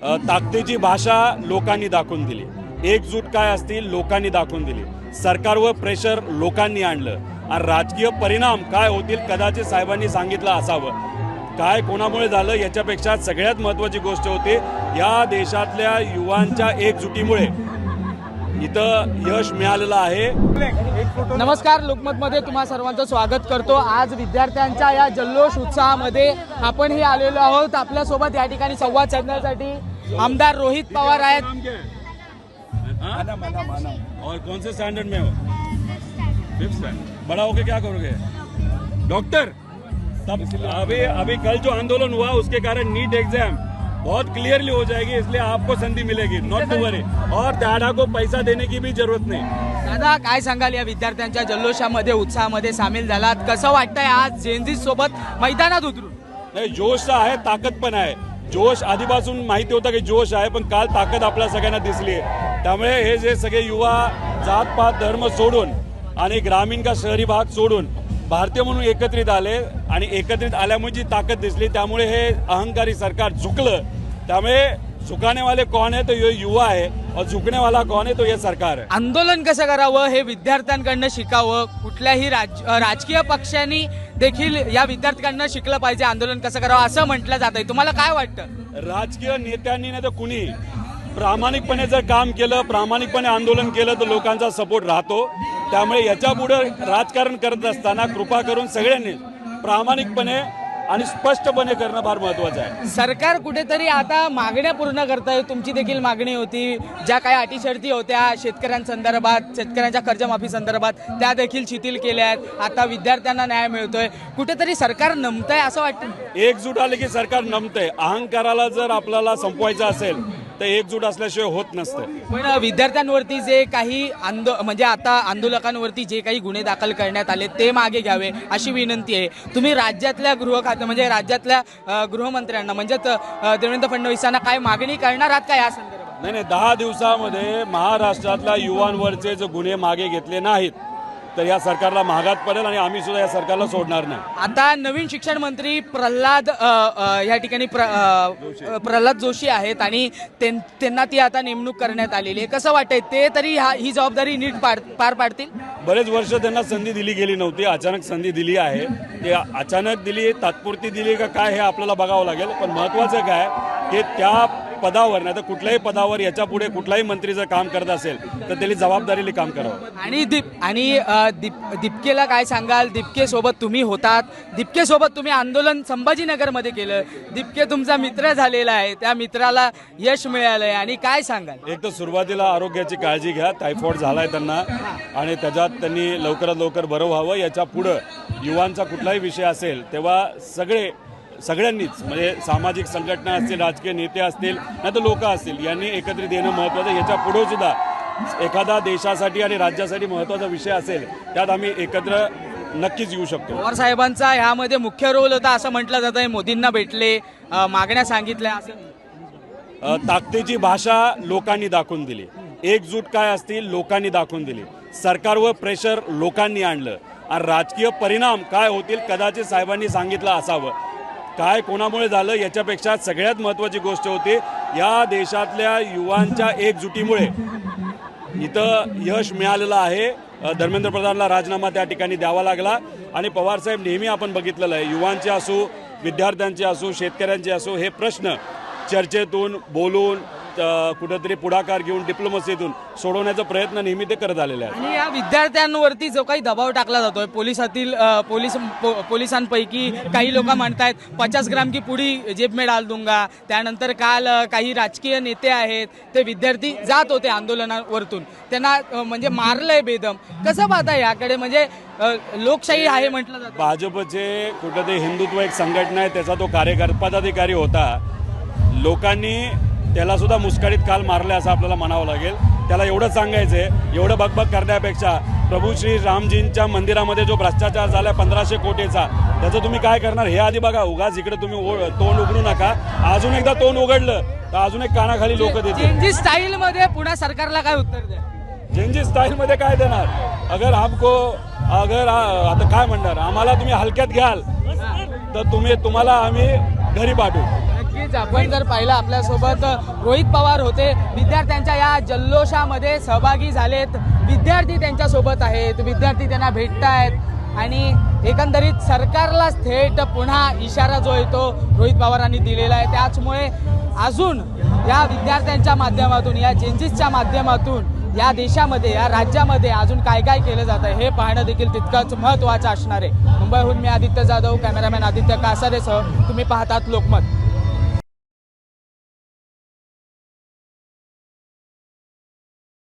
ताकदीची भाषा लोकांनी दाखवून दिली, एकजूट काय असतील लोकांनी दाखवून दिली, सरकारवर प्रेशर लोकांनी आणलं आणि राजकीय परिणाम काय होतील कदाचित साहेबांनी सांगितलं असावं. काय कोणामुळे झालं याच्यापेक्षा सगळ्यात महत्त्वाची गोष्ट होती या देशातल्या युवांच्या एकजुटीमुळे इथं यश मिळालेलं आहे. नमस्कार, लोकमतमध्ये तुम्हा सर्वांचं स्वागत करतो. आज विद्यार्थ्यांच्या या जल्लोष उत्साहामध्ये आपणही आलेलो आहोत. आपल्यासोबत या ठिकाणी संवाद साधण्यासाठी आमदार रोहित पवार आहेत. और कौन से स्टैंडर्ड में हो? 5th standard. बड़ा होके क्या करोगे? डॉक्टर. तब अभी कल जो आंदोलन हुआ उसके कारण नीट एग्जाम बहुत क्लियरली हो जाएगी, इसलिए आपको संधि मिलेगी, नॉट टू वरी. और त्याडा को पैसा देने की भी जरूरत नहीं. दादा, काय सांगाल या विद्यार्थ्यांच्या जल्लोषामध्ये उत्साहामध्ये सामील झालात? कसं वाटतंय आज जेनझी सोबत मैदानात उतरून? नाही, जोश आहे, ताकद पण आहे. जोश आधीपासून माहिती होता की जोश आहे, पण काल ताकद आपल्या सगळ्यांना दिसली. त्यामुळे हे जे सगळे युवा जातपात धर्म सोडून आणि ग्रामीण का शहरी भाग सोडून भारतीय म्हणून एकत्रित आले आणि एकत्रित आल्यामुळे जी ताकद दिसली त्यामुळे हे अहंकारी सरकार झुकलं. त्यामुळे झुकाने वाले कौन है तो ये युवा है और झुकने वाला कौन है तो ये सरकार है. आंदोलन कसं करावं हे विद्यार्थ्यांकडनं शिकावं. कुठल्याही राजकीय पक्षांनी देखील या विद्यार्थ्यांना शिकलं पाहिजे आंदोलन कसं करावं असं म्हटलं जात आहे. तुम्हाला काय वाटतं? राजकीय नेत्यांनी नाही तर कुणी प्रामाणिकपणे जर काम केलं, प्रामाणिकपणे आंदोलन केलं तर लोकांचा सपोर्ट राहतो. त्यामुळे याच्या पुढे राजकारण करत असताना कृपा करून सगळ्यांनी प्रामाणिकपणे आणि स्पष्टपणे करणं फार महत्वाचं आहे. सरकार कुठेतरी आता मागण्या पूर्ण करतंय. तुमची देखील मागणी होती, ज्या काही अटी शर्ती होत्या शेतकऱ्यांसंदर्भात, शेतकऱ्यांच्या कर्जमाफी संदर्भात, त्या देखील शिथिल केल्या आहेत. आता विद्यार्थ्यांना न्याय मिळतोय. कुठेतरी सरकार नमतंय असं वाटतं? एकजूट आले की सरकार नमतंय. अहंकाराला जर आपल्याला संपवायचं असेल तर एकजूट असल्याशिवाय होत नसतं. पण विद्यार्थ्यांवरती जे काही म्हणजे आता आंदोलकांवरती जे काही गुन्हे दाखल करण्यात आले ते मागे घ्यावे अशी विनंती आहे. तुम्ही राज्यातल्या गृह खाते म्हणजे राज्यातल्या गृहमंत्र्यांना म्हणजेच देवेंद्र फडणवीसांना काय मागणी करणार आहात का या संदर्भात? नाही, 10 दिवसामध्ये महाराष्ट्रातल्या युवांवरचे जे गुन्हे मागे घेतले नाहीत तर या सरकारला महागात पडेल आणि आम्ही सुद्धा या सरकारला सोडणार नाही. आता नवीन शिक्षण मंत्री प्रल्हाद या ठिकाणी प्रल्हाद जोशी आहेत आणि त्यांना ती आता नेमणूक करण्यात आलेली आहे. कसं वाटतंय ते तरी ही जबाबदारी नीट पार पाडतील? बरेच वर्ष त्यांना संधी दिली गेली नव्हती, अचानक संधी दिली आहे. ते अचानक दिली, तात्पुरती दिली का काय हे आपल्याला बघावं लागेल. पण महत्त्वाचं काय की त्या पदावर नाही तर कुठल्याही पदावर याच्या पुढे कुठलाही मंत्री जर काम करत असेल तर त्याला जबाबदारीने काम करावं. आणि दीपकेला काय सांगाल? दीपके सोबत तुम्ही होतात, दीपके सोबत तुम्ही आंदोलन संभाजीनगरमध्ये केलं, दीपके तुमचा मित्र झालेला आहे, त्या मित्राला यश मिळालंय आणि काय सांगाल? एक तर सुरुवातीला आरोग्याची काळजी घ्या, टायफॉइड झालाय त्यांना आणि त्याच्यात त्यांनी लवकरात लवकर बरं व्हावं. याच्या पुढं युवांचा कुठलाही विषय असेल तेव्हा सगळ्यांनीच म्हणजे सामाजिक संघटना असतील, राजकीय नेते असतील, नाही तर लोक असतील, यांनी एकत्रित येणं महत्त्वाचं. याच्या पुढे सुद्धा एखादा देशासाठी आणि राज्यासाठी महत्त्वाचा विषय असेल त्यात आम्ही एकत्र नक्कीच येऊ शकतो. पवार साहेबांचा ह्यामध्ये मुख्य रोल होता असं म्हटलं जात आहे. मोदींना भेटले, मागण्या सांगितल्या असं. ताकदीची भाषा लोकांनी दाखवून दिली, एकजूट काय असतील लोकांनी दाखवून दिली, सरकारवर प्रेशर लोकांनी आणलं आणि राजकीय परिणाम काय होतील कदाचित साहेबांनी सांगितलं असावं. काय कोणामुळे झालं याच्यापेक्षा सगळ्यात महत्त्वाची गोष्ट होती या देशातल्या युवांच्या एकजुटीमुळे इथं यश मिळालेलं आहे. धर्मेंद्र प्रधानला राजीनामा त्या ठिकाणी द्यावा लागला आणि पवारसाहेब नेहमी आपण बघितलेलं आहे युवांचे असो, विद्यार्थ्यांचे असो, शेतकऱ्यांचे असो, हे प्रश्न चर्चेतून बोलून कुठेतरी पुढाकार घेऊन डिप्लोमसीतून सोडवण्याचा प्रयत्न नेहमी ते करत आलेले आहेत. आणि या विद्यार्थ्यांवरती जो काही दबाव टाकला जातोय पोलिसांपैकी काही लोक म्हणतायत 50 ग्राम की पुडी जेब में डाल दूंगा. त्यानंतर काल काही राजकीय नेते आहेत ते विद्यार्थी जात होते आंदोलनावरतून, त्यांना म्हणजे मारलंय बेदम. कसं पाहता याकडे? म्हणजे लोकशाही आहे म्हटलं जातं. भाजपचे कुठेतरी हिंदुत्व एक संघटना आहे, त्याचा तो पदाधिकारी होता. लोकांनी त्याला सुद्धा मुस्काडीत काल मारले असं आपल्याला म्हणावं लागेल. त्याला एवढं सांगायचंय, एवढं बकबक करण्यापेक्षा प्रभू श्री रामजींच्या मंदिरामध्ये जो भ्रष्टाचार झाला 1500 कोटीचा, त्याचं तुम्ही काय करणार हे आधी बघा. उगाच इकडे तुम्ही तोंड उघडू नका. अजून एकदा तोंड उघडलं तर अजून एक कानाखाली लोक देतील. जेनजी स्टाईल मध्ये पुन्हा सरकारला काय उत्तर द्या? जेनजी स्टाईल मध्ये काय देणार? अगर आता काय म्हणणार, आम्हाला तुम्ही हलक्यात घ्याल तर तुम्हाला आम्ही घरी पाठवू. नक्कीच आपण जर पाहिलं आपल्यासोबत रोहित पवार होते, विद्यार्थ्यांच्या या जल्लोषामध्ये सहभागी झालेत, विद्यार्थी त्यांच्यासोबत आहेत, विद्यार्थी त्यांना भेटतायत आणि एकंदरीत सरकारला थेट पुन्हा इशारा जो आहे तो रोहित पवारांनी दिलेला आहे। त्याचमुळे अजून या विद्यार्थ्यांच्या माध्यमातून, या चेंजेसच्या माध्यमातून या देशामध्ये, या राज्यामध्ये अजून काय काय केलं जात आहे हे पाहणं देखील तितकंच महत्त्वाचं असणार आहे। मुंबईहून मी आदित्य जाधव, कॅमेरामॅन आदित्य कासारेसह तुम्ही पाहतात लोकमत।